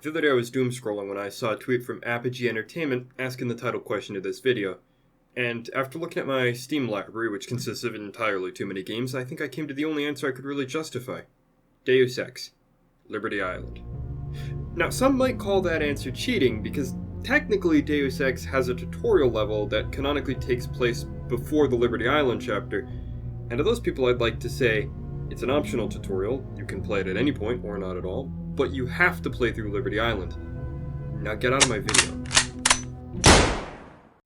The other day I was doom scrolling when I saw a tweet from Apogee Entertainment asking the title question of this video. And after looking at my Steam library, which consists of entirely too many games, I think I came to the only answer I could really justify. Deus Ex. Liberty Island. Now, some might call that answer cheating, because technically Deus Ex has a tutorial level that canonically takes place before the Liberty Island chapter, and to those people I'd like to say, it's an optional tutorial, you can play it at any point or not at all, but you have to play through Liberty Island. Now get out of my video.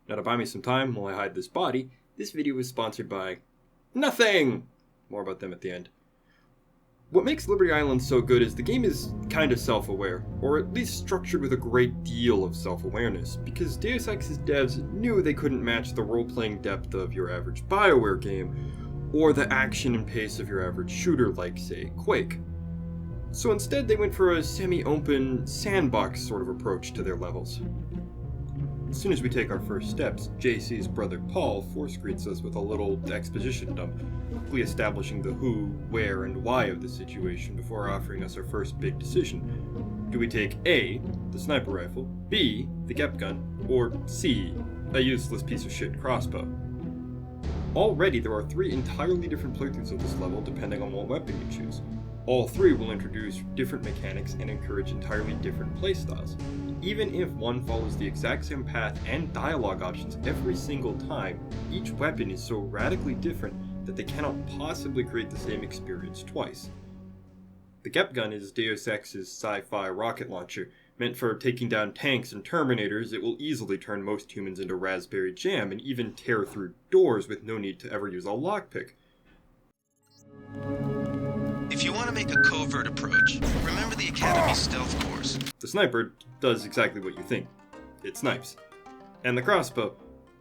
Now to buy me some time while I hide this body, this video is sponsored by nothing! More about them at the end. What makes Liberty Island so good is the game is kind of self-aware, or at least structured with a great deal of self-awareness, because Deus Ex's devs knew they couldn't match the role-playing depth of your average BioWare game, or the action and pace of your average shooter like, say, Quake. So instead they went for a semi-open, sandbox sort of approach to their levels. As soon as we take our first steps, JC's brother Paul force greets us with a little exposition dump, quickly establishing the who, where, and why of the situation before offering us our first big decision. Do we take A, the sniper rifle, B, the GEP gun, or C, a useless piece of shit crossbow? Already there are 3 entirely different playthroughs of this level depending on what weapon you choose. All 3 will introduce different mechanics and encourage entirely different playstyles. Even if one follows the exact same path and dialogue options every single time, each weapon is so radically different that they cannot possibly create the same experience twice. The GEP gun is Deus Ex's sci-fi rocket launcher. Meant for taking down tanks and Terminators, it will easily turn most humans into raspberry jam and even tear through doors with no need to ever use a lockpick. If you want to make a covert approach, remember the Academy stealth course. The sniper does exactly what you think. It snipes. And the crossbow.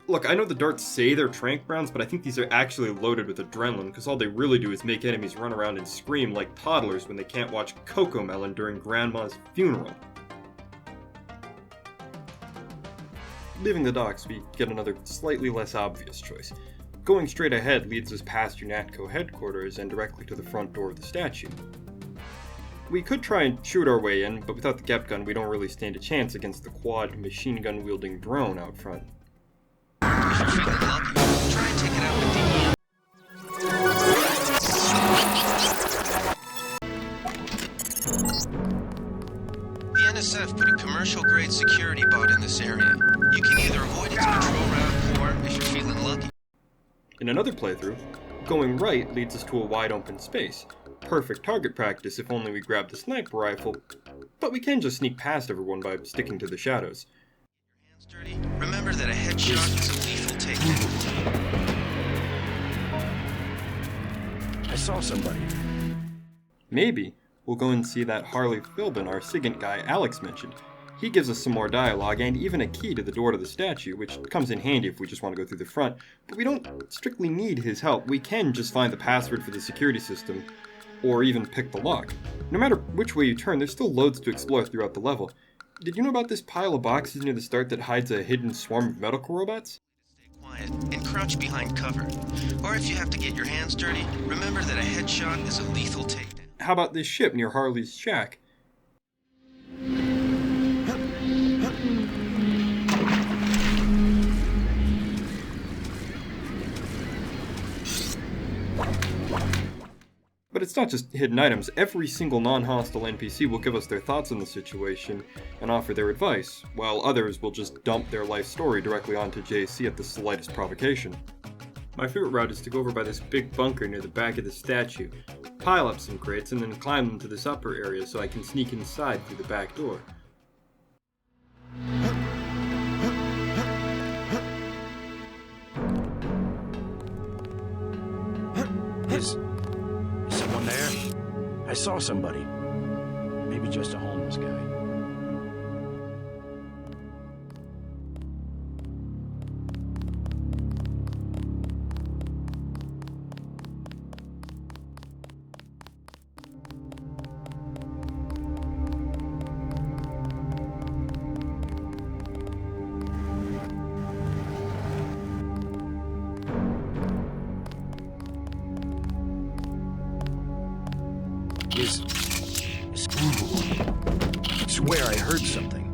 Look, I know the darts say they're tranq rounds, but I think these are actually loaded with adrenaline, because all they really do is make enemies run around and scream like toddlers when they can't watch Cocomelon during Grandma's funeral. Leaving the docks, we get another slightly less obvious choice. Going straight ahead leads us past UNATCO headquarters and directly to the front door of the statue. We could try and shoot our way in, but without the GEP gun we don't really stand a chance against the quad machine gun wielding drone out front. If you're feeling lucky, try and take it out with the The NSF put a commercial-grade security bot in this area. You can either avoid its patrol route, or, if you're feeling lucky... In another playthrough, going right leads us to a wide open space. Perfect target practice if only we grab the sniper rifle, but we can just sneak past everyone by sticking to the shadows. Hands dirty. Remember that a headshot is a lethal takedown. I saw somebody. Maybe we'll go and see that Harley Philbin our SIGINT guy Alex mentioned. He gives us some more dialogue and even a key to the door to the statue, which comes in handy if we just want to go through the front, but we don't strictly need his help. We can just find the password for the security system, or even pick the lock. No matter which way you turn, there's still loads to explore throughout the level. Did you know about this pile of boxes near the start that hides a hidden swarm of medical robots? Stay quiet and crouch behind cover. Or if you have to get your hands dirty, remember that a headshot is a lethal takedown. How about this ship near Harley's shack? But it's not just hidden items. Every single non-hostile NPC will give us their thoughts on the situation and offer their advice, while others will just dump their life story directly onto JC at the slightest provocation. My favorite route is to go over by this big bunker near the back of the statue, pile up some crates, and then climb them to this upper area so I can sneak inside through the back door. Is someone there? I saw somebody. Maybe just a homeless guy. swear I heard something.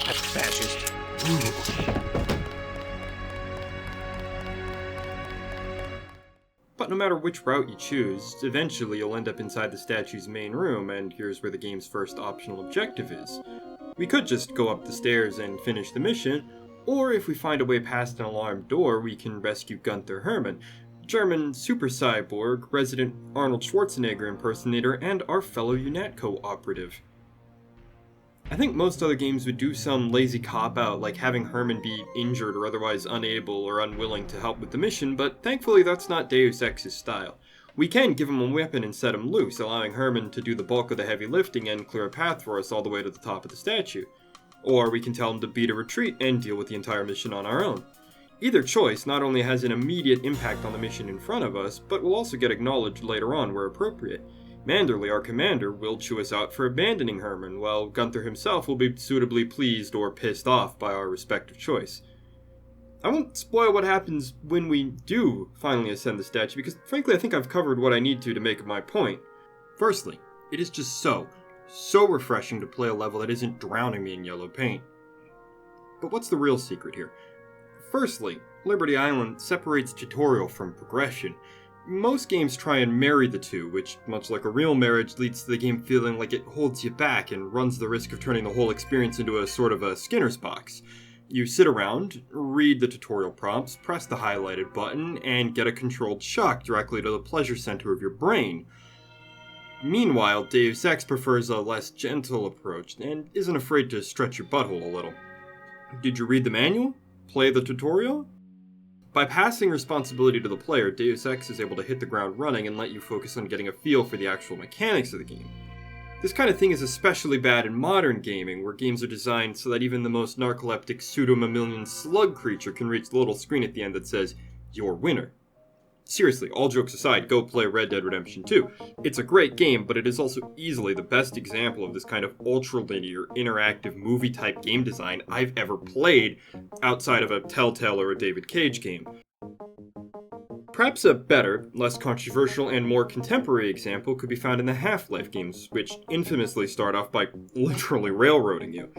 That fascist. But no matter which route you choose, eventually you'll end up inside the statue's main room, and here's where the game's first optional objective is. We could just go up the stairs and finish the mission, or if we find a way past an alarmed door, we can rescue Gunther Hermann, German super cyborg, resident Arnold Schwarzenegger impersonator, and our fellow UNATCO operative. I think most other games would do some lazy cop-out, like having Herman be injured or otherwise unable or unwilling to help with the mission, but thankfully that's not Deus Ex's style. We can give him a weapon and set him loose, allowing Herman to do the bulk of the heavy lifting and clear a path for us all the way to the top of the statue. Or we can tell him to beat a retreat and deal with the entire mission on our own. Either choice not only has an immediate impact on the mission in front of us, but will also get acknowledged later on where appropriate. Manderley, our commander, will chew us out for abandoning Herman, while Gunther himself will be suitably pleased or pissed off by our respective choice. I won't spoil what happens when we do finally ascend the statue, because frankly I think I've covered what I need to make my point. Firstly, it is just so refreshing to play a level that isn't drowning me in yellow paint. But what's the real secret here? Firstly, Liberty Island separates tutorial from progression. Most games try and marry the two, which, much like a real marriage, leads to the game feeling like it holds you back and runs the risk of turning the whole experience into a sort of a Skinner's box. You sit around, read the tutorial prompts, press the highlighted button, and get a controlled shock directly to the pleasure center of your brain. Meanwhile, Deus Ex prefers a less gentle approach, and isn't afraid to stretch your butthole a little. Did you read the manual? Play the tutorial? By passing responsibility to the player, Deus Ex is able to hit the ground running and let you focus on getting a feel for the actual mechanics of the game. This kind of thing is especially bad in modern gaming, where games are designed so that even the most narcoleptic pseudo-mammalian slug creature can reach the little screen at the end that says, "You're winner." Seriously, all jokes aside, go play Red Dead Redemption 2. It's a great game, but it is also easily the best example of this kind of ultra-linear, interactive, movie-type game design I've ever played, outside of a Telltale or a David Cage game. Perhaps a better, less controversial, and more contemporary example could be found in the Half-Life games, which infamously start off by literally railroading you.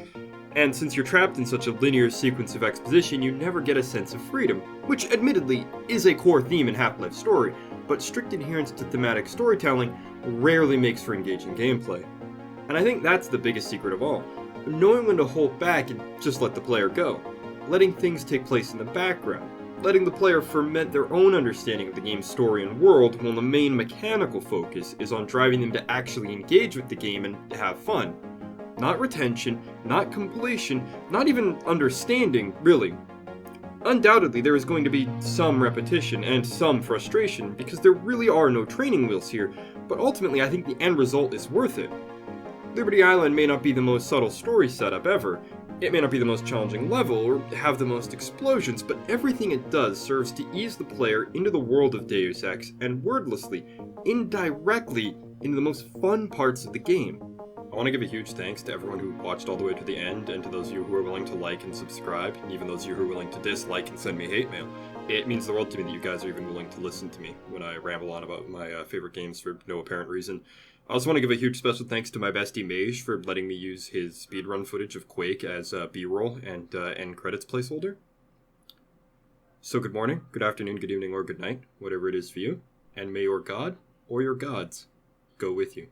And since you're trapped in such a linear sequence of exposition, you never get a sense of freedom, which admittedly is a core theme in Half-Life's story, but strict adherence to thematic storytelling rarely makes for engaging gameplay. And I think that's the biggest secret of all, knowing when to hold back and just let the player go, letting things take place in the background, letting the player ferment their own understanding of the game's story and world, while the main mechanical focus is on driving them to actually engage with the game and have fun. Not retention, not completion, not even understanding, really. Undoubtedly, there is going to be some repetition and some frustration, because there really are no training wheels here, but ultimately I think the end result is worth it. Liberty Island may not be the most subtle story setup ever, it may not be the most challenging level, or have the most explosions, but everything it does serves to ease the player into the world of Deus Ex, and wordlessly, indirectly, into the most fun parts of the game. I want to give a huge thanks to everyone who watched all the way to the end, and to those of you who are willing to like and subscribe, and even those of you who are willing to dislike and send me hate mail. It means the world to me that you guys are even willing to listen to me when I ramble on about my favorite games for no apparent reason. I also want to give a huge special thanks to my bestie Mage for letting me use his speedrun footage of Quake as B-roll and end credits placeholder. So good morning, good afternoon, good evening, or good night, whatever it is for you, and may your god, or your gods, go with you.